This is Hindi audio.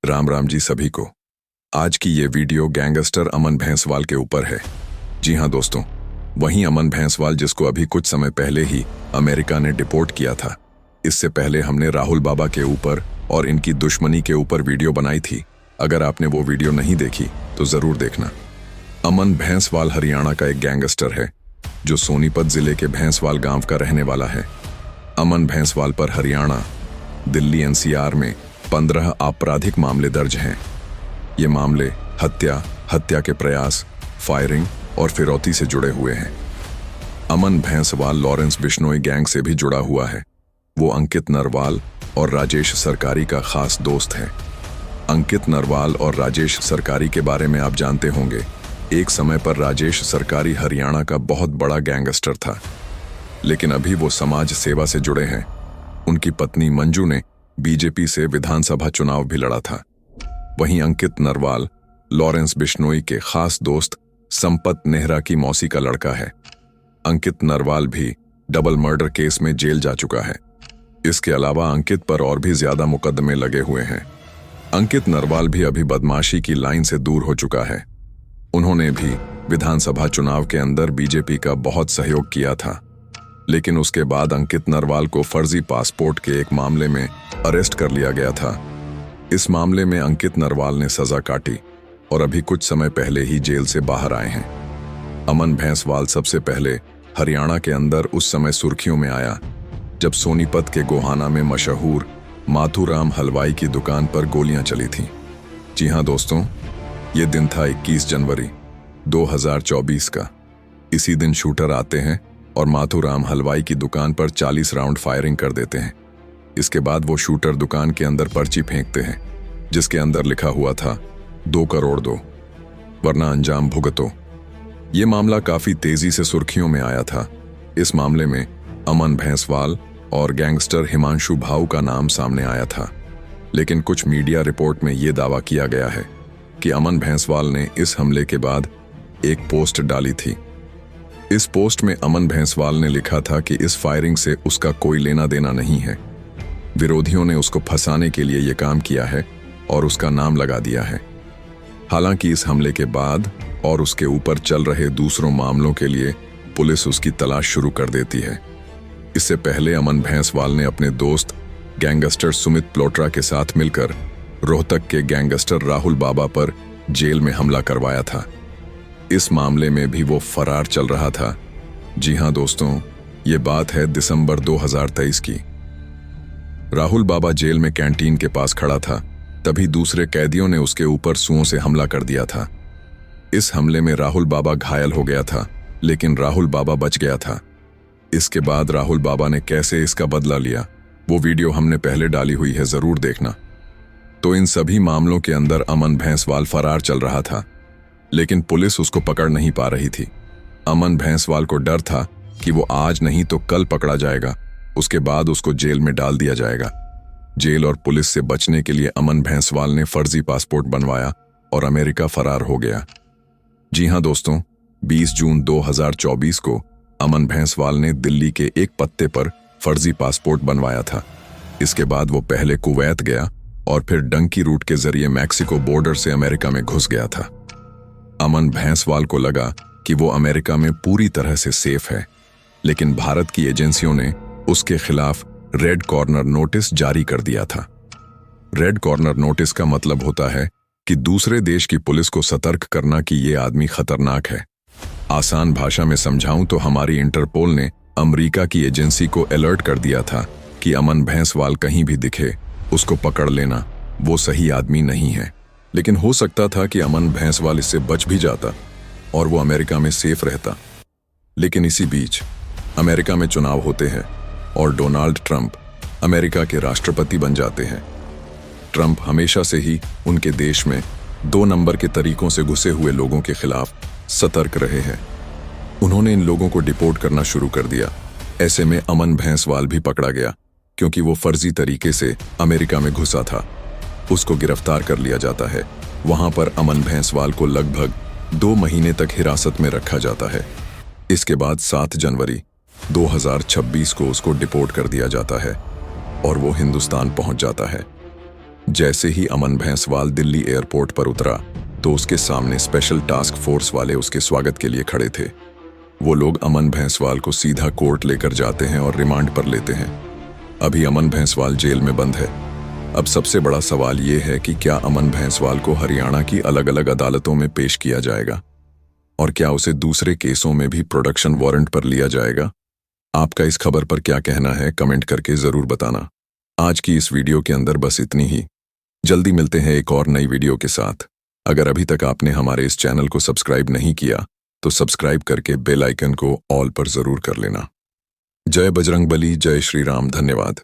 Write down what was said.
राम राम जी सभी को। आज की ये वीडियो गैंगस्टर अमन भैंसवाल के ऊपर है। जी हाँ दोस्तों, वही अमन भैंसवाल जिसको अभी कुछ समय पहले ही अमेरिका ने डिपोर्ट किया था। इससे पहले हमने राहुल बाबा के ऊपर और इनकी दुश्मनी के ऊपर वीडियो बनाई थी। अगर आपने वो वीडियो नहीं देखी तो जरूर देखना। अमन भैंसवाल हरियाणा का एक गैंगस्टर है जो सोनीपत जिले के भैंसवाल गांव का रहने वाला है। अमन भैंसवाल पर हरियाणा, दिल्ली एनसीआर में 15 आपराधिक मामले दर्ज हैं। ये मामले हत्या के प्रयास, फायरिंग और फिरौती से जुड़े हुए हैं। अमन भैंसवाल लॉरेंस बिश्नोई गैंग से भी जुड़ा हुआ है। वो अंकित नरवाल और राजेश सरकारी का खास दोस्त है। अंकित नरवाल और राजेश सरकारी के बारे में आप जानते होंगे। एक समय पर राजेश सरकारी हरियाणा का बहुत बड़ा गैंगस्टर था, लेकिन अभी वो समाज सेवा से जुड़े हैं। उनकी पत्नी मंजू ने बीजेपी से विधानसभा चुनाव भी लड़ा था। वहीं अंकित नरवाल लॉरेंस बिश्नोई के खास दोस्त संपत नेहरा की मौसी का लड़का है। अंकित नरवाल भी डबल मर्डर केस में जेल जा चुका है। इसके अलावा अंकित पर और भी ज्यादा मुकदमे लगे हुए हैं। अंकित नरवाल भी अभी बदमाशी की लाइन से दूर हो चुका है। उन्होंने भी विधानसभा चुनाव के अंदर बीजेपी का बहुत सहयोग किया था, लेकिन उसके बाद अंकित नरवाल को फर्जी पासपोर्ट के एक मामले में अरेस्ट कर लिया गया था। इस मामले में अंकित नरवाल ने सजा काटी और अभी कुछ समय पहले ही जेल से बाहर आए हैं। अमन भैंसवाल सबसे पहले हरियाणा के अंदर उस समय सुर्खियों में आया जब सोनीपत के गोहाना में मशहूर माथुराम हलवाई की दुकान पर गोलियां चली थीं। जी हां दोस्तों, ये दिन था 21 जनवरी 2024 का। इसी दिन शूटर आते हैं और माथुराम हलवाई की दुकान पर 40 राउंड फायरिंग कर देते हैं। इसके बाद वो शूटर दुकान के अंदर पर्ची फेंकते हैं जिसके अंदर लिखा हुआ था 2 करोड़ दो वरना अंजाम भुगतो। ये मामला काफी तेजी से सुर्खियों में आया था। इस मामले में अमन भैंसवाल और गैंगस्टर हिमांशु भाऊ का नाम सामने आया था, लेकिन कुछ मीडिया रिपोर्ट में ये दावा किया गया है कि अमन भैंसवाल ने इस हमले के बाद एक पोस्ट डाली थी। इस पोस्ट में अमन भैंसवाल ने लिखा था कि इस फायरिंग से उसका कोई लेना देना नहीं है। विरोधियों ने उसको फंसाने के लिए यह काम किया है और उसका नाम लगा दिया है। हालांकि इस हमले के बाद और उसके ऊपर चल रहे दूसरों मामलों के लिए पुलिस उसकी तलाश शुरू कर देती है। इससे पहले अमन भैंसवाल ने अपने दोस्त गैंगस्टर सुमित प्लोट्रा के साथ मिलकर रोहतक के गैंगस्टर राहुल बाबा पर जेल में हमला करवाया था। इस मामले में भी वो फरार चल रहा था। जी हां दोस्तों, ये बात है दिसंबर 2023 की। राहुल बाबा जेल में कैंटीन के पास खड़ा था, तभी दूसरे कैदियों ने उसके ऊपर सुओं से हमला कर दिया था। इस हमले में राहुल बाबा घायल हो गया था, लेकिन राहुल बाबा बच गया था। इसके बाद राहुल बाबा ने कैसे इसका बदला लिया, वो वीडियो हमने पहले डाली हुई है, जरूर देखना। तो इन सभी मामलों के अंदर अमन भैंसवाल फरार चल रहा था, लेकिन पुलिस उसको पकड़ नहीं पा रही थी। अमन भैंसवाल को डर था कि वो आज नहीं तो कल पकड़ा जाएगा, उसके बाद उसको जेल में डाल दिया जाएगा। जेल और पुलिस से बचने के लिए अमन भैंसवाल ने फर्जी पासपोर्ट बनवाया और अमेरिका फरार हो गया। जी हां दोस्तों, 20 जून 2024 को अमन भैंसवाल ने दिल्ली के एक पत्ते पर फर्जी पासपोर्ट बनवाया था। इसके बाद वो पहले कुवैत गया और फिर डंकी रूट के जरिए मैक्सिको बॉर्डर से अमेरिका में घुस गया था। अमन भैंसवाल को लगा कि वो अमेरिका में पूरी तरह से सेफ है, लेकिन भारत की एजेंसियों ने उसके खिलाफ रेड कॉर्नर नोटिस जारी कर दिया था। रेड कॉर्नर नोटिस का मतलब होता है कि दूसरे देश की पुलिस को सतर्क करना कि ये आदमी खतरनाक है। आसान भाषा में समझाऊं तो हमारी इंटरपोल ने अमेरिका की एजेंसी को अलर्ट कर दिया था कि अमन भैंसवाल कहीं भी दिखे उसको पकड़ लेना, वो सही आदमी नहीं है। लेकिन हो सकता था कि अमन भैंसवाल इससे बच भी जाता और वो अमेरिका में सेफ रहता। लेकिन इसी बीच अमेरिका में चुनाव होते हैं और डोनाल्ड ट्रंप अमेरिका के राष्ट्रपति बन जाते हैं। ट्रंप हमेशा से ही उनके देश में 2 नंबर के तरीकों से घुसे हुए लोगों के खिलाफ सतर्क रहे हैं। उन्होंने इन लोगों को डिपोर्ट करना शुरू कर दिया। ऐसे में अमन भैंसवाल भी पकड़ा गया क्योंकि वो फर्जी तरीके से अमेरिका में घुसा था। उसको गिरफ्तार कर लिया जाता है। वहां पर अमन भैंसवाल को लगभग 2 महीने तक हिरासत में रखा जाता है। इसके बाद 7 जनवरी 2026 को उसको डिपोर्ट कर दिया जाता है और वो हिंदुस्तान पहुंच जाता है। जैसे ही अमन भैंसवाल दिल्ली एयरपोर्ट पर उतरा तो उसके सामने स्पेशल टास्क फोर्स वाले उसके स्वागत के लिए खड़े थे। वो लोग अमन भैंसवाल को सीधा कोर्ट लेकर जाते हैं और रिमांड पर लेते हैं। अभी अमन भैंसवाल जेल में बंद है। अब सबसे बड़ा सवाल ये है कि क्या अमन भैंसवाल को हरियाणा की अलग अलग अदालतों में पेश किया जाएगा और क्या उसे दूसरे केसों में भी प्रोडक्शन वारंट पर लिया जाएगा। आपका इस खबर पर क्या कहना है, कमेंट करके जरूर बताना। आज की इस वीडियो के अंदर बस इतनी ही। जल्दी मिलते हैं एक और नई वीडियो के साथ। अगर अभी तक आपने हमारे इस चैनल को सब्सक्राइब नहीं किया तो सब्सक्राइब करके बेल आइकन को ऑल पर जरूर कर लेना। जय बजरंगबली, जय श्री राम, धन्यवाद।